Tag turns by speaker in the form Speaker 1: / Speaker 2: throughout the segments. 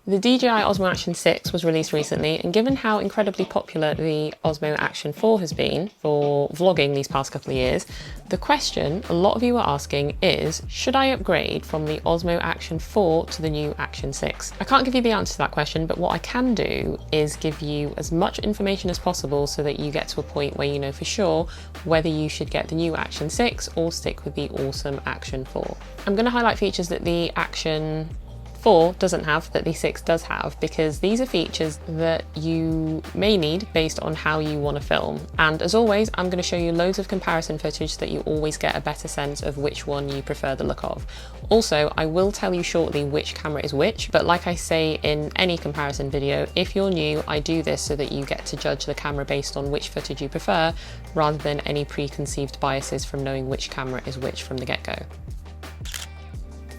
Speaker 1: The DJI Osmo Action 6 was released recently, and given how incredibly popular the Osmo Action 4 has been for vlogging these past couple of years, the question a lot of you are asking is, should I upgrade from the Osmo Action 4 to the new Action 6? I can't give you the answer to that question, but what I can do is give you as much information as possible so that you get to a point where you know for sure whether you should get the new Action 6 or stick with the awesome Action 4. I'm going to highlight features that the Action 4 doesn't have that the 6 does have, because these are features that you may need based on how you want to film. And as always, I'm going to show you loads of comparison footage so that you always get a better sense of which one you prefer the look of. Also, I will tell you shortly which camera is which, but like I say in any comparison video, if you're new, I do this so that you get to judge the camera based on which footage you prefer, rather than any preconceived biases from knowing which camera is which from the get-go.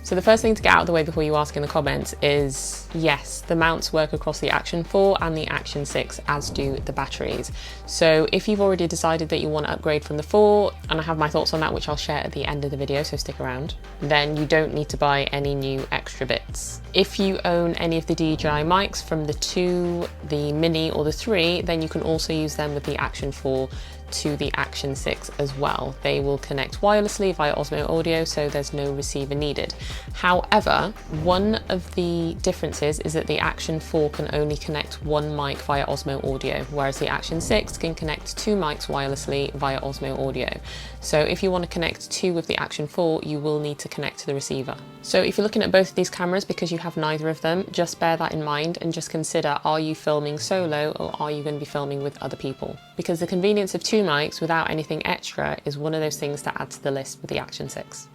Speaker 1: So the first thing to get out of the way before you ask in the comments is, yes, the mounts work across the Action 4 and the Action 6, as do the batteries. So if you've already decided that you want to upgrade from the 4, and I have my thoughts on that which I'll share at the end of the video, so stick around, then you don't need to buy any new extra bits. If you own any of the DJI mics from the 2, the Mini or the 3, then you can also use them with the Action 4 to the Action 6 as well. They will connect wirelessly via Osmo Audio, so there's no receiver needed. However, one of the differences is that the Action 4 can only connect one mic via Osmo Audio, whereas the Action 6 can connect 2 mics wirelessly via Osmo Audio. So if you want to connect 2 with the Action 4, you will need to connect to the receiver. So if you're looking at both of these cameras because you have neither of them, just bear that in mind and just consider, are you filming solo or are you going to be filming with other people? Because the convenience of 2 mics without anything extra is one of those things to add to the list with the Action 6.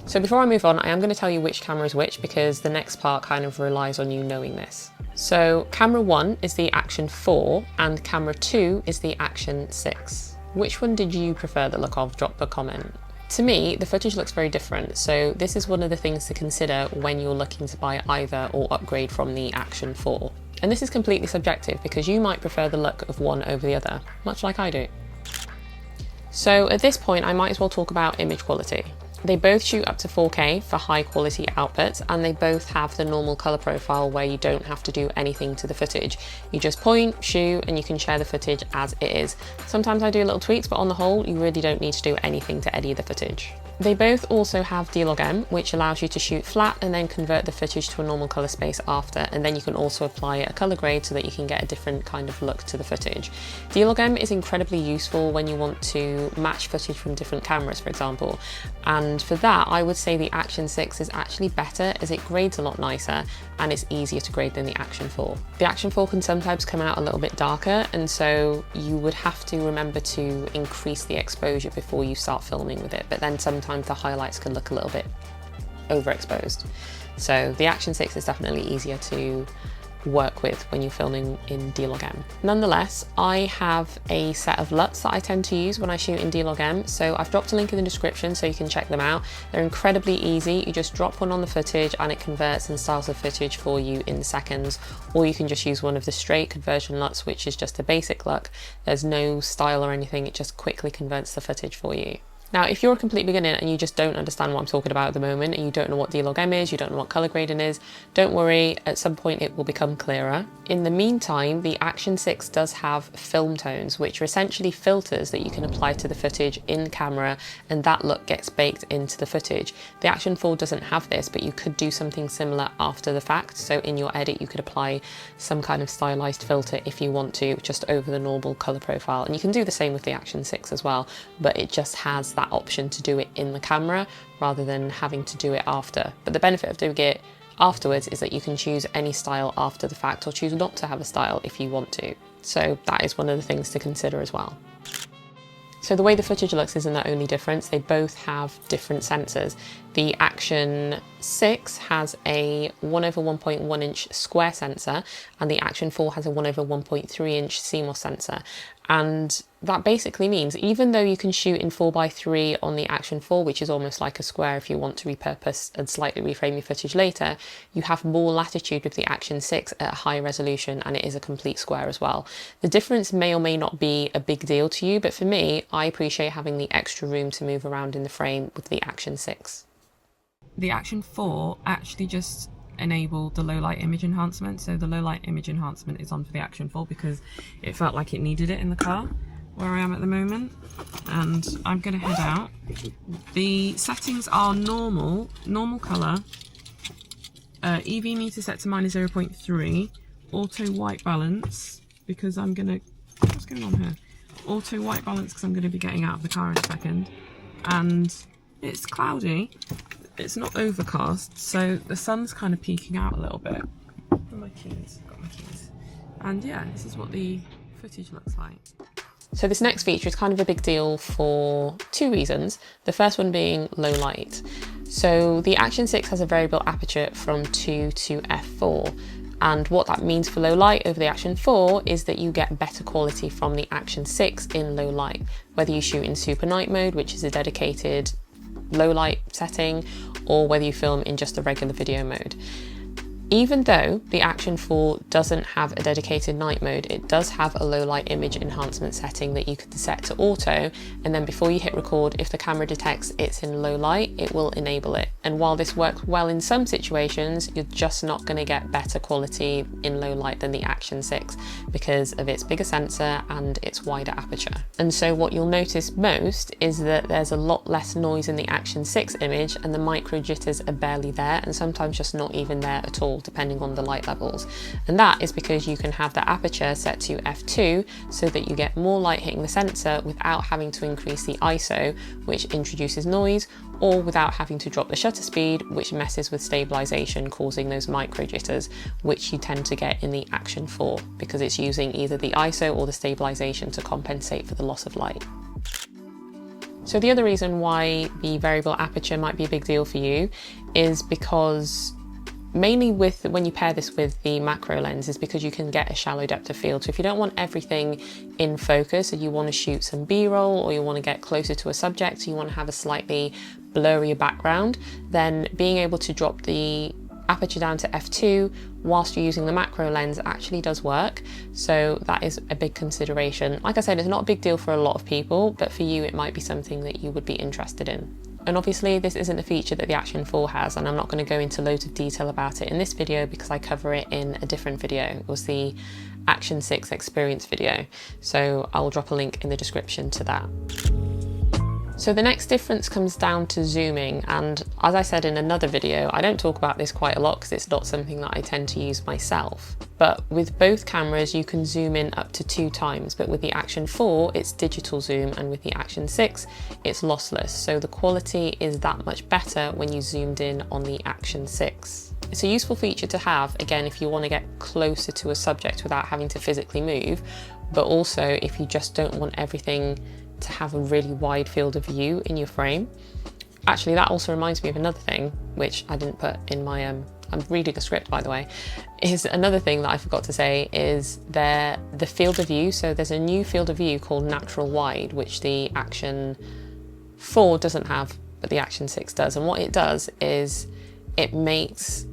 Speaker 1: So before I move on, I am going to tell you which camera is which, because the next part kind of relies on you knowing this. So camera 1 is the Action 4 and camera 2 is the Action 6. Which one did you prefer the look of? Drop a comment. To me, the footage looks very different, so this is one of the things to consider when you're looking to buy either or upgrade from the Action 4. And this is completely subjective because you might prefer the look of one over the other, much like I do. So at this point, I might as well talk about image quality. They both shoot up to 4K for high quality outputs, and they both have the normal color profile where you don't have to do anything to the footage. You just point, shoot, and you can share the footage as it is. Sometimes I do little tweaks, but on the whole, you really don't need to do anything to edit the footage. They both also have D-Log-M, which allows you to shoot flat and then convert the footage to a normal color space after, and then you can also apply a color grade so that you can get a different kind of look to the footage. D-Log-M is incredibly useful when you want to match footage from different cameras, for example, and for that I would say the Action 6 is actually better as it grades a lot nicer and it's easier to grade than the Action 4. The Action 4 can sometimes come out a little bit darker, and so you would have to remember to increase the exposure before you start filming with it, but then sometimes the highlights can look a little bit overexposed. So the Action 6 is definitely easier to work with when you're filming in D-Log-M. Nonetheless, I have a set of LUTs that I tend to use when I shoot in D-Log-M, so I've dropped a link in the description so you can check them out. They're incredibly easy. You just drop one on the footage and it converts and styles the footage for you in seconds, or you can just use one of the straight conversion LUTs, which is just a basic LUT. There's no style or anything, it just quickly converts the footage for you. Now, if you're a complete beginner and you just don't understand what I'm talking about at the moment, and you don't know what D-Log-M is, you don't know what color grading is, don't worry, at some point it will become clearer. In the meantime, the Action 6 does have film tones, which are essentially filters that you can apply to the footage in camera, and that look gets baked into the footage. The Action 4 doesn't have this, but you could do something similar after the fact. So in your edit, you could apply some kind of stylized filter if you want to, just over the normal color profile. And you can do the same with the Action 6 as well, but it just has that option to do it in the camera rather than having to do it after. But the benefit of doing it afterwards is that you can choose any style after the fact, or choose not to have a style if you want to. So that is one of the things to consider as well. So the way the footage looks isn't the only difference, they both have different sensors. The Action 6 has a 1/1.1 inch square sensor, and the Action 4 has a 1/1.3 inch CMOS sensor. And that basically means even though you can shoot in 4:3 on the Action 4, which is almost like a square if you want to repurpose and slightly reframe your footage later, you have more latitude with the Action 6 at a high resolution, and it is a complete square as well. The difference may or may not be a big deal to you, but for me, I appreciate having the extra room to move around in the frame with the Action 6. The Action 4 actually just enable the low light image enhancement. So the low light image enhancement is on for the Action 4 because it felt like it needed it in the car where I am at the moment. And I'm going to head out. The settings are normal colour, EV meter set to -0.3, auto white balance because I'm going to, what's going on here? Auto white balance because I'm going to be getting out of the car in a second. And it's cloudy, it's not overcast, so the sun's kind of peeking out a little bit. Where are my keys? Got my keys. And yeah, this is what the footage looks like. So this next feature is kind of a big deal for two reasons. The first one being low light. So the Action 6 has a variable aperture from 2 to f4. And what that means for low light over the Action 4 is that you get better quality from the Action 6 in low light, whether you shoot in super night mode, which is a dedicated low light setting, or whether you film in just the regular video mode. Even though the Action 4 doesn't have a dedicated night mode, it does have a low light image enhancement setting that you could set to auto, and then before you hit record, if the camera detects it's in low light, it will enable it. And while this works well in some situations, you're just not going to get better quality in low light than the Action 6 because of its bigger sensor and its wider aperture. And so what you'll notice most is that there's a lot less noise in the Action 6 image, and the micro jitters are barely there, and sometimes just not even there at all, depending on the light levels. And that is because you can have the aperture set to f2 so that you get more light hitting the sensor without having to increase the ISO, which introduces noise, or without having to drop the shutter speed, which messes with stabilization, causing those micro jitters, which you tend to get in the Action 4 because it's using either the ISO or the stabilization to compensate for the loss of light. So the other reason why the variable aperture might be a big deal for you is because mainly with when you pair this with the macro lens is because you can get a shallow depth of field. So if you don't want everything in focus and you want to shoot some B-roll, or you want to get closer to a subject, you want to have a slightly blurrier background, then being able to drop the aperture down to f2 whilst you're using the macro lens actually does work. So that is a big consideration. Like I said, it's not a big deal for a lot of people, but for you it might be something that you would be interested in. And obviously this isn't a feature that the Action 4 has, and I'm not going to go into loads of detail about it in this video because I cover it in a different video. It was the Action 6 experience video, so I'll drop a link in the description to that. So the next difference comes down to zooming, and as I said in another video, I don't talk about this quite a lot because it's not something that I tend to use myself. But with both cameras you can zoom in up to 2 times, but with the Action 4 it's digital zoom, and with the Action 6 it's lossless, so the quality is that much better when you zoomed in on the Action 6. It's a useful feature to have, again, if you want to get closer to a subject without having to physically move, but also if you just don't want everything to have a really wide field of view in your frame. Actually, that also reminds me of another thing, which I didn't put in my, I'm reading a script by the way, is another thing that I forgot to say is the field of view. So there's a new field of view called natural wide, which the Action 4 doesn't have, but the Action 6 does. And what it does is it means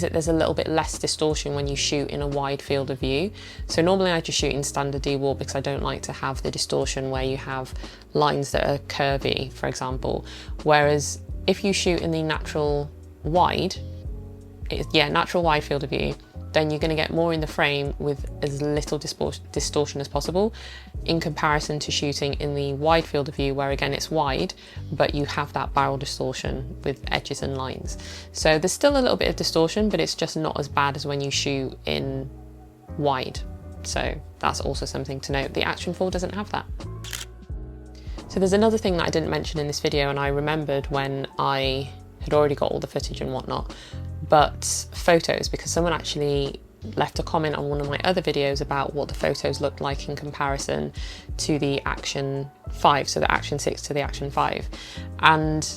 Speaker 1: that there's a little bit less distortion when you shoot in a wide field of view. So normally I just shoot in standard D-Wall because I don't like to have the distortion where you have lines that are curvy, for example. Whereas if you shoot in the natural wide field of view, then you're going to get more in the frame with as little distortion as possible, in comparison to shooting in the wide field of view where again it's wide, but you have that barrel distortion with edges and lines. So there's still a little bit of distortion, but it's just not as bad as when you shoot in wide. So that's also something to note. The Action 4 doesn't have that. So there's another thing that I didn't mention in this video, and I remembered when I had already got all the footage and whatnot, but photos, because someone actually left a comment on one of my other videos about what the photos looked like in comparison to the Action 5, so the Action 6 to the Action 5. And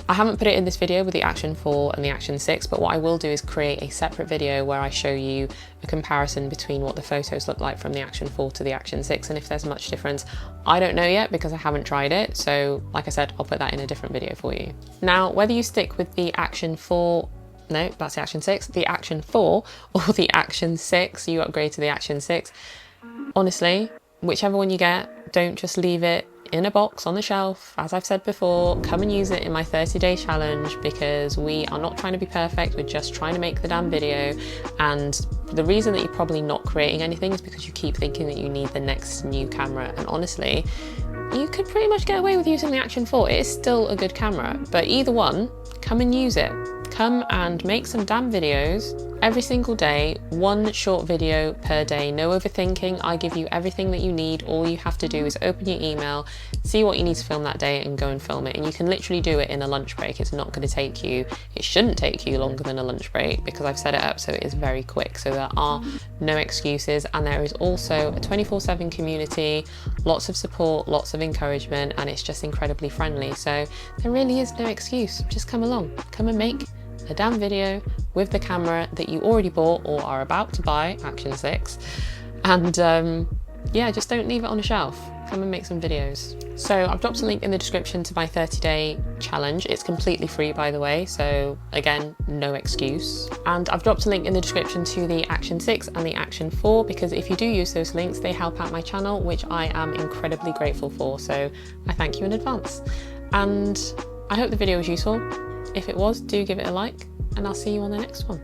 Speaker 1: I haven't put it in this video with the Action 4 and the Action 6, but what I will do is create a separate video where I show you a comparison between what the photos look like from the Action 4 to the Action 6, and if there's much difference. I don't know yet because I haven't tried it, so like I said, I'll put that in a different video for you. Now, whether you stick with the Action 4, no, that's the Action 6, the Action 4 or the Action 6, you upgrade to the Action 6, honestly, whichever one you get, don't just leave it in a box on the shelf. As I've said before, come and use it in my 30-day challenge, because we are not trying to be perfect, we're just trying to make the damn video. And the reason that you're probably not creating anything is because you keep thinking that you need the next new camera, and honestly, you could pretty much get away with using the Action 4. It is still a good camera, but either one, come and use it. Come and make some damn videos every single day, one short video per day. No overthinking. I give you everything that you need. All you have to do is open your email, see what you need to film that day, and go and film it. And you can literally do it in a lunch break. It's not going to take you, it shouldn't take you longer than a lunch break, because I've set it up so it is very quick. So there are no excuses, and there is also a 24/7 community, lots of support, lots of encouragement, and it's just incredibly friendly. So there really is no excuse. Just come along, come and make a damn video with the camera that you already bought or are about to buy, Action 6, and yeah, just don't leave it on a shelf. Come and make some videos. So I've dropped a link in the description to my 30-day challenge. It's completely free, by the way, so again, no excuse. And I've dropped a link in the description to the Action 6 and the Action 4, because if you do use those links, they help out my channel, which I am incredibly grateful for, so I thank you in advance. And I hope the video was useful. If it was, do give it a like, and I'll see you on the next one.